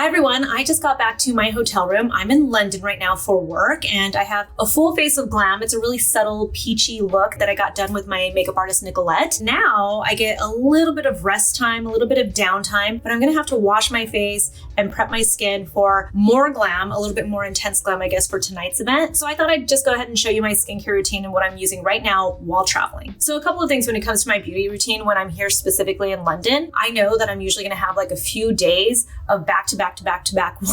Hi everyone, I just got back to my hotel room. I'm in London right now for work and I have a full face of glam. It's a really subtle peachy look that I got done with my makeup artist Nicolette. Now I get a little bit of rest time, a little bit of downtime, but I'm gonna have to wash my face and prep my skin for more glam, a little bit more intense glam, I guess, for tonight's event. So I thought I'd just go ahead and show you my skincare routine and what I'm using right now while traveling. So a couple of things when it comes to my beauty routine when I'm here specifically in London. I know that I'm usually gonna have like a few days of back-to-back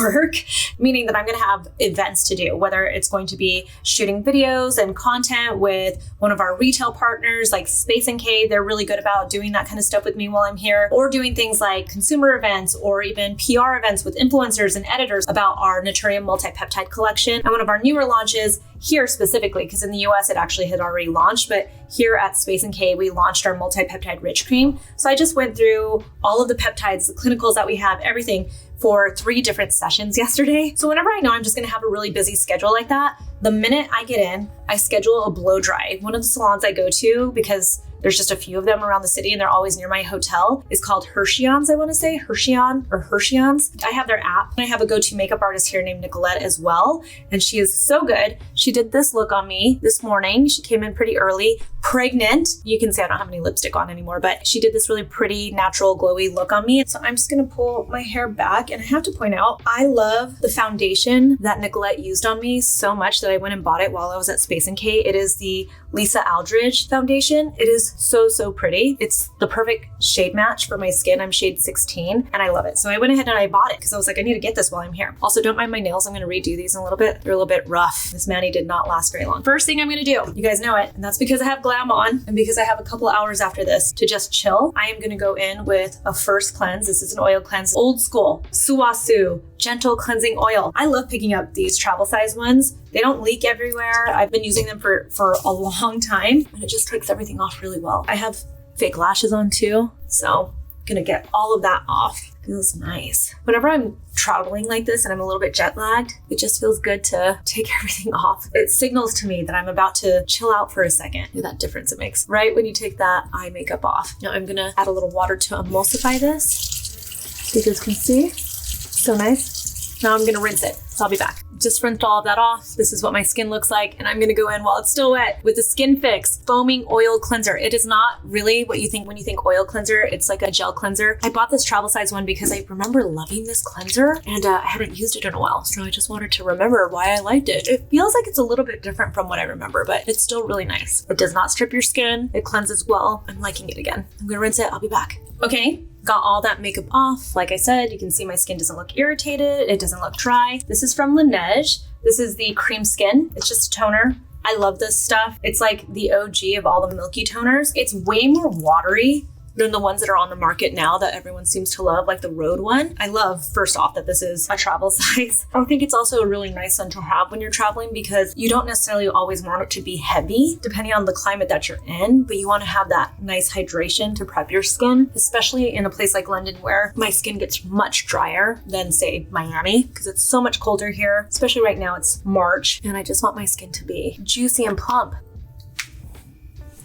work, meaning that I'm gonna have events to do, whether it's going to be shooting videos and content with one of our retail partners like Space & They're really good about doing that kind of stuff with me while I'm here, or doing things like consumer events or even PR events with influencers and editors about our Naturium multi-peptide collection and one of our newer launches here specifically, because in the US it actually had already launched, but here at Space & we launched our multi-peptide rich cream. So I just went through all of the peptides, the clinicals that we have, everything for 3 different sessions yesterday. So whenever I know I'm just gonna have a really busy schedule like that, the minute I get in, I schedule a blow dry. One of the salons I go to, because there's just a few of them around the city and they're always near my hotel, is called Hersheyons, I wanna say, Hersheyons. I have their app. I have a go-to makeup artist here named Nicolette as well, and she is so good. She did this look on me this morning. She came in pretty early, pregnant. You can see I don't have any lipstick on anymore, but she did this really pretty, natural, glowy look on me. So I'm just gonna pull my hair back, and I have to point out, I love the foundation that Nicolette used on me so much that I went and bought it while I was at Space & It is the Lisa Aldridge foundation. It is so pretty. It's the perfect shade match for my skin. I'm shade 16 and I love it. So I went ahead and I bought it because I was like, I need to get this while I'm here. Also, don't mind my nails. I'm going to redo these in a little bit. They're a little bit rough. This mani did not last very long. First thing I'm going to do, you guys know it, and that's because I have glam on and because I have a couple hours after this to just chill. I am going to go in with a first cleanse. This is an oil cleanse, old school, Suwasu, gentle cleansing oil. I love picking up these travel size ones. They don't leak everywhere. I've been using them for a long time and it just takes everything off really well. I have fake lashes on too, so I'm gonna get all of that off. Feels nice. Whenever I'm traveling like this and I'm a little bit jet lagged, it just feels good to take everything off. It signals to me that I'm about to chill out for a second. Look at that difference it makes right when you take that eye makeup off. Now I'm gonna add a little water to emulsify this. So you guys can see, so nice. Now I'm gonna rinse it, so I'll be back. Just rinsed all of that off. This is what my skin looks like, and I'm gonna go in while it's still wet with the Skin Fix Foaming Oil Cleanser. It is not really what you think when you think oil cleanser. It's like a gel cleanser. I bought this travel size one because I remember loving this cleanser, and I haven't used it in a while, so I just wanted to remember why I liked it. It feels like it's a little bit different from what I remember, but it's still really nice. It does not strip your skin. It cleanses well. I'm liking it again. I'm gonna rinse it. I'll be back. Okay. Got all that makeup off. Like I said, you can see my skin doesn't look irritated. It doesn't look dry. This is from Laneige. This is the Cream Skin. It's just a toner. I love this stuff. It's like the OG of all the milky toners. It's way more watery than the ones that are on the market now that everyone seems to love, like the Rhode one. I love, first off, that this is a travel size. I think it's also a really nice one to have when you're traveling because you don't necessarily always want it to be heavy, depending on the climate that you're in, but you want to have that nice hydration to prep your skin, especially in a place like London where my skin gets much drier than, say, Miami, because it's so much colder here, especially right now, it's March, and I just want my skin to be juicy and plump.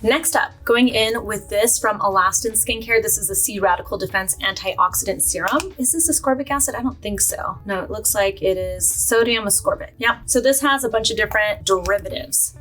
Next up, going in with this from Alastin Skincare. This is a C Radical Defense Antioxidant Serum. Is this ascorbic acid? I don't think so. No, it looks like it is sodium ascorbate. Yeah, so this has a bunch of different derivatives,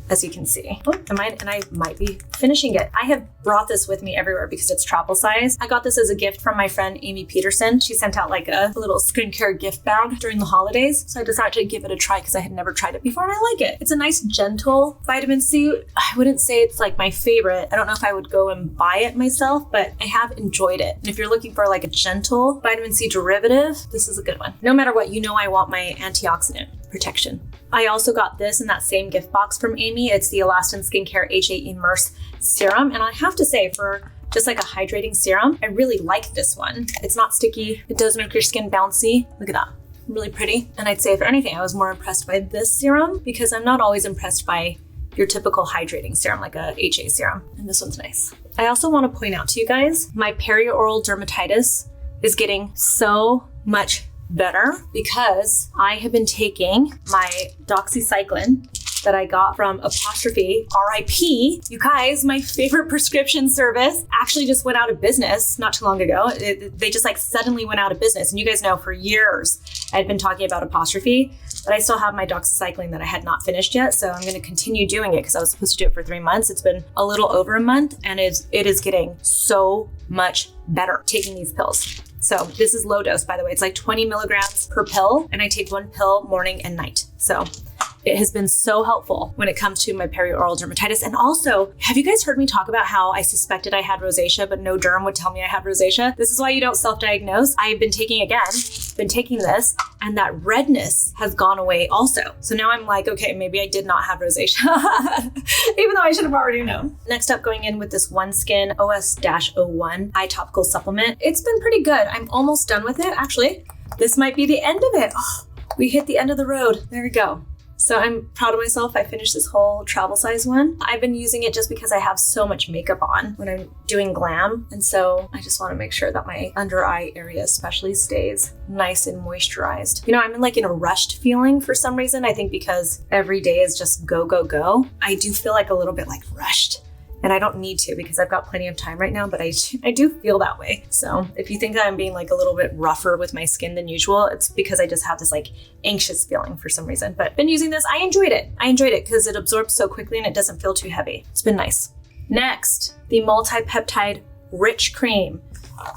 as you can see. Oh, I might be finishing it. I have brought this with me everywhere because it's travel size. I got this as a gift from my friend Amy Peterson. She sent out like a little skincare gift bag during the holidays. So I decided to give it a try because I had never tried it before and I like it. It's a nice gentle vitamin C. I wouldn't say it's like my favorite. I don't know if I would go and buy it myself, but I have enjoyed it. And if you're looking for like a gentle vitamin C derivative, this is a good one. No matter what, you know I want my antioxidant protection. I also got this in that same gift box from Amy. It's the Alastin Skincare HA Immerse Serum. And I have to say, for just like a hydrating serum, I really like this one. It's not sticky. It does make your skin bouncy. Look at that. Really pretty. And I'd say, if anything, I was more impressed by this serum because I'm not always impressed by your typical hydrating serum like a HA serum. And this one's nice. I also want to point out to you guys, my perioral dermatitis is getting so much better because I have been taking my doxycycline that I got from Apostrophe, RIP. You guys, my favorite prescription service actually just went out of business not too long ago. They just like suddenly went out of business. And you guys know for years I'd been talking about Apostrophe, but I still have my doxycycline that I had not finished yet. So I'm going to continue doing it because I was supposed to do it for 3 months. It's been a little over a month and it is getting so much better taking these pills. So this is low dose, by the way. It's like 20 milligrams per pill, and I take 1 pill morning and night. So it has been so helpful when it comes to my perioral dermatitis. And also, have you guys heard me talk about how I suspected I had rosacea, but no derm would tell me I had rosacea? This is why you don't self-diagnose. I've been taking this, and that redness has gone away also. So now I'm like, okay, maybe I did not have rosacea, even though I should have already known. Next up, going in with this OneSkin OS-01 eye topical supplement. It's been pretty good. I'm almost done with it. Actually, this might be the end of it. Oh, we hit the end of the road. There we go. So I'm proud of myself. I finished this whole travel size one. I've been using it just because I have so much makeup on when I'm doing glam. And so I just want to make sure that my under eye area especially stays nice and moisturized. You know, I'm in a rushed feeling for some reason. I think because every day is just go, go, go. I do feel like a little bit like rushed. And I don't need to because I've got plenty of time right now, but I do feel that way. So if you think that I'm being like a little bit rougher with my skin than usual, it's because I just have this like anxious feeling for some reason. But been using this, I enjoyed it. because it absorbs so quickly and it doesn't feel too heavy. It's been nice. Next, the multi-peptide rich cream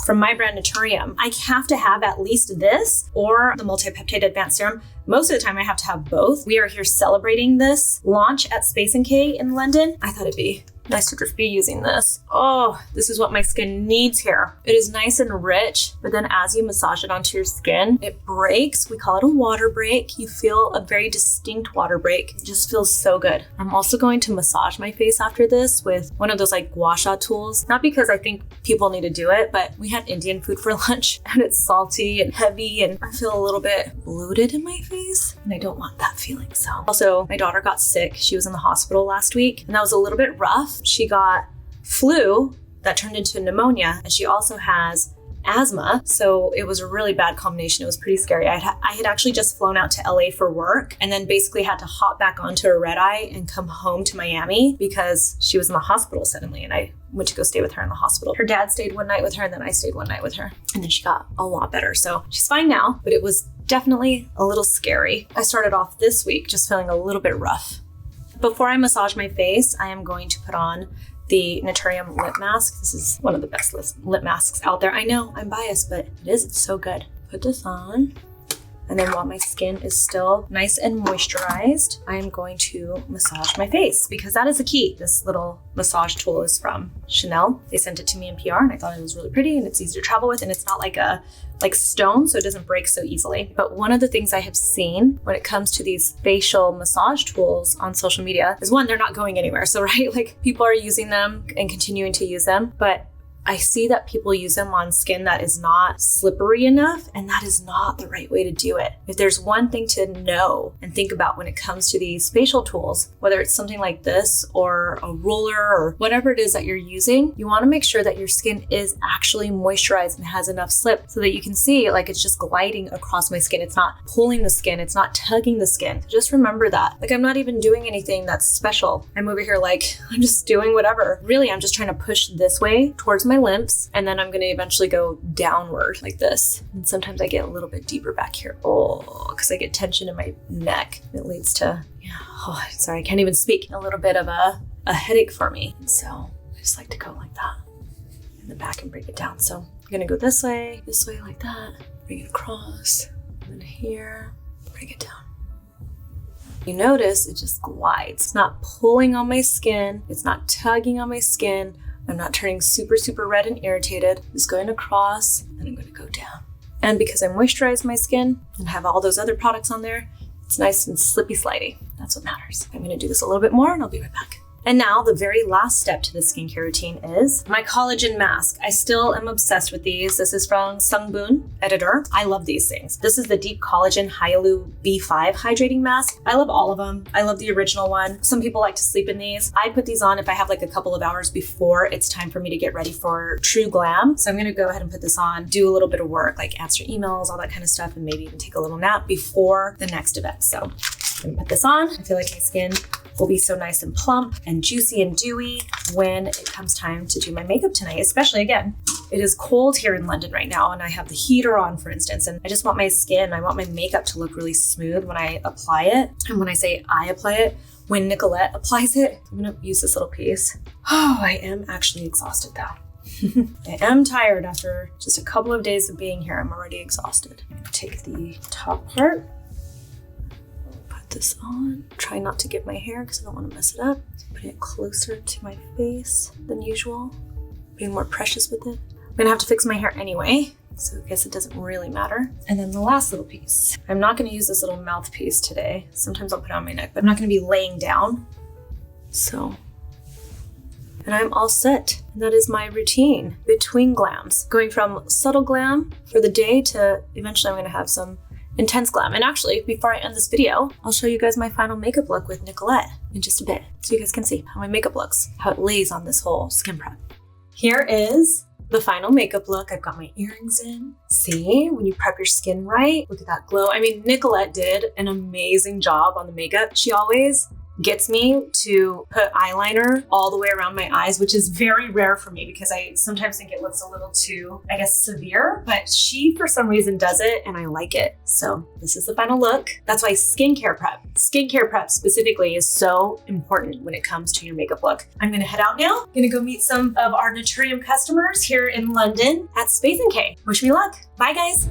from my brand Naturium. I have to have at least this or the multi-peptide advanced serum. Most of the time I have to have both. We are here celebrating this launch at Space & K in London. I thought it'd be nice to just be using this. Oh, this is what my skin needs here. It is nice and rich, but then as you massage it onto your skin, it breaks. We call it a water break. You feel a very distinct water break. It just feels so good. I'm also going to massage my face after this with one of those like Gua Sha tools. Not because I think people need to do it, but we had Indian food for lunch and it's salty and heavy and I feel a little bit bloated in my face and I don't want that feeling. So also my daughter got sick. She was in the hospital last week and that was a little bit rough. She got flu that turned into pneumonia, and she also has asthma. So it was a really bad combination. It was pretty scary. I had actually just flown out to LA for work and then basically had to hop back onto a red eye and come home to Miami because she was in the hospital suddenly. And I went to go stay with her in the hospital. Her dad stayed one night with her and then I stayed one night with her. And then she got a lot better. So she's fine now, but it was definitely a little scary. I started off this week just feeling a little bit rough. Before I massage my face, I am going to put on the Naturium lip mask. This is one of the best lip masks out there. I know I'm biased, but it's so good. Put this on. And then while my skin is still nice and moisturized, I am going to massage my face because that is the key. This little massage tool is from Chanel. They sent it to me in PR and I thought it was really pretty and it's easy to travel with and it's not like stone, so it doesn't break so easily. But one of the things I have seen when it comes to these facial massage tools on social media is one, they're not going anywhere. So right, like people are using them and continuing to use them, but I see that people use them on skin that is not slippery enough, and that is not the right way to do it. If there's one thing to know and think about when it comes to these facial tools, whether it's something like this or a roller or whatever it is that you're using, you want to make sure that your skin is actually moisturized and has enough slip so that you can see like it's just gliding across my skin. It's not pulling the skin. It's not tugging the skin. Just remember that. Like I'm not even doing anything that's special. I'm over here like I'm just doing whatever. Really, I'm just trying to push this way towards my lips, and then I'm going to eventually go downward like this. And sometimes I get a little bit deeper back here. Oh, because I get tension in my neck. It leads to, sorry, I can't even speak. A little bit of a headache for me. And so I just like to go like that in the back and bring it down. So I'm going to go this way like that, bring it across, and then here, bring it down. You notice it just glides. It's not pulling on my skin. It's not tugging on my skin. I'm not turning super, super red and irritated. Just going across and I'm going to go down. And because I moisturize my skin and have all those other products on there, it's nice and slippy slidey. That's what matters. I'm going to do this a little bit more and I'll be right back. And now the very last step to the skincare routine is my collagen mask. I still am obsessed with these. This is from Sungbun Editor. I love these things. This is the Deep Collagen Hyalu B5 Hydrating Mask. I love all of them. I love the original one. Some people like to sleep in these. I put these on if I have like a couple of hours before it's time for me to get ready for true glam. So I'm gonna go ahead and put this on, do a little bit of work, like answer emails, all that kind of stuff, and maybe even take a little nap before the next event. So I'm gonna put this on. I feel like my skin will be so nice and plump and juicy and dewy when it comes time to do my makeup tonight, especially again, it is cold here in London right now and I have the heater on, for instance, and I just want my skin, I want my makeup to look really smooth when I apply it. And when I say I apply it, when Nicolette applies it, I'm gonna use this little piece. Oh, I am actually exhausted though. I am tired after just a couple of days of being here. I'm already exhausted. Take the top part, put this on. Try not to get my hair because I don't want to mess it up. Putting it closer to my face than usual, being more precious with it. I'm gonna have to fix my hair anyway, so I guess it doesn't really matter. And then the last little piece. I'm not gonna use this little mouthpiece today. Sometimes I'll put it on my neck, but I'm not gonna be laying down. So, and I'm all set. And that is my routine between glams. Going from subtle glam for the day to eventually I'm gonna have some intense glam. And actually, before I end this video, I'll show you guys my final makeup look with Nicolette in just a bit. So you guys can see how my makeup looks, how it lays on this whole skin prep. Here is the final makeup look. I've got my earrings in. See, when you prep your skin right, look at that glow. I mean, Nicolette did an amazing job on the makeup. She always gets me to put eyeliner all the way around my eyes, which is very rare for me because I sometimes think it looks a little too, I guess, severe, but she for some reason does it and I like it. So this is the final look. That's why skincare prep specifically is so important when it comes to your makeup look. I'm gonna head out now. I'm gonna go meet some of our Naturium customers here in London at Space & K. Wish me luck. Bye guys.